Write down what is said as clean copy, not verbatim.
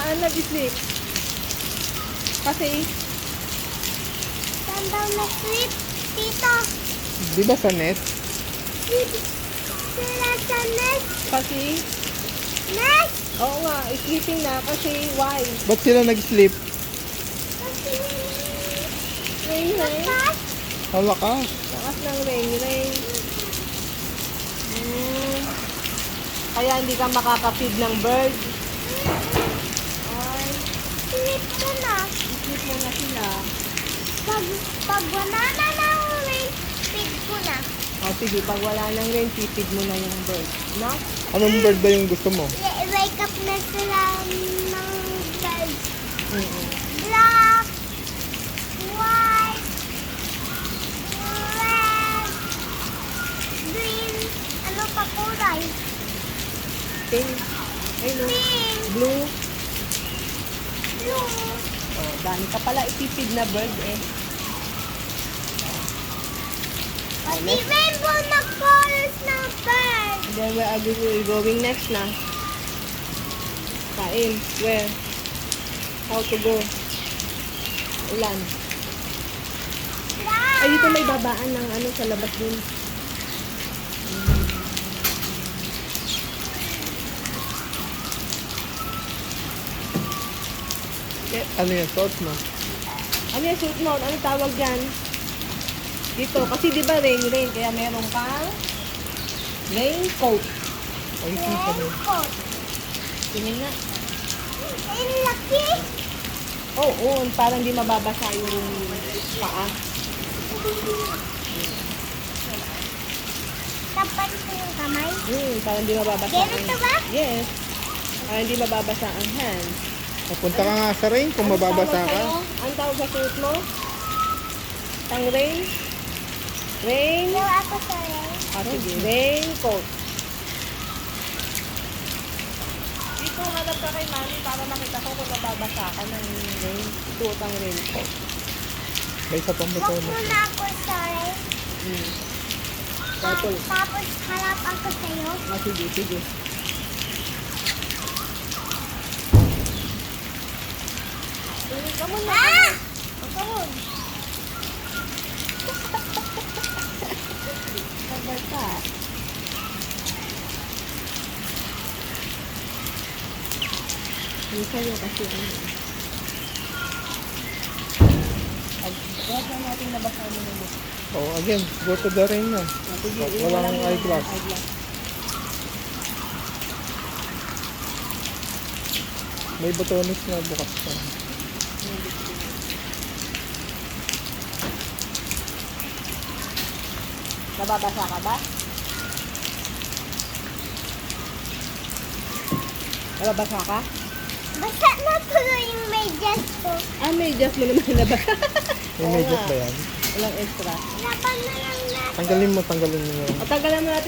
Saan nag-sleep? Kasi, Saan daw na-sleep? Tito. Di ba sa nest? Sila sa nest. kasi, Nest. oo nga, sleeping na kasi why? Ba't sila nag-sleep? Kasi Rain, lakas. Ang lakas. Lakas ng rain. Kaya hindi ka makaka-feed ng bird. Ay, Sleep ko na. sleep muna sila. Pag wala na ng rain, feed ko na. O sige, pag wala ng rain, feed mo na yung bird. No? Anong bird ba yung gusto mo? Wake up na sila ng birds. Mm-mm. Black, white, red, green, ano pa kulay? Pink. Ay, no. Pink, Blue. blue. Oh, dami ka pala ipipid na bird eh. Pati rainbow na colors ng bird. Then where are we going next na? Kain. Where? How to go? Ulan. Ay, dito may babaan ng ano sa labas din. Ano yung suot mo? Ano yung suit mo? Ano tawag dyan? Dito. Kasi di ba rain, kaya meron kang raincoat. Ay, hindi ka na. Raincoat. Tingin nga. Ang laki. Oo, parang di mababasa yung paa. Tapat ko yung kamay. Parang di mababasa. Ganito ba? Yes. Parang di mababasa ang hand. Papunta ka nga sa rain kung mababasa ka. Ang tawag sa suit mo? Tang rain? Rain? Yung ako sa rain. Sige, raincoat. Dito, hanap ka kay mami para makita ko kung mababasa ka ng rain. Suot ang raincoat. May isa pang Huwag buto mo na. na ako sa rain. Purple. Tapos harap ako sa'yo. Sige, sige. Come on na. Ah! Come on. Pagbarka. Minsan yung kasi ano. Huwag na natin nabasa mo ng book. Oh, again, go to the rain na. Sige, Walang yung eyeglass. eyeglass. May botones na bukas pa. Nababasa ka ba? Nababasa ka? Basta na tuloy yung medyas ko. May just mo naman nabasa. May Oo medyas nga. ba yan? Walang extra. Laban na lang natin. Tanggalin mo na lang. O, tanggalan mo natin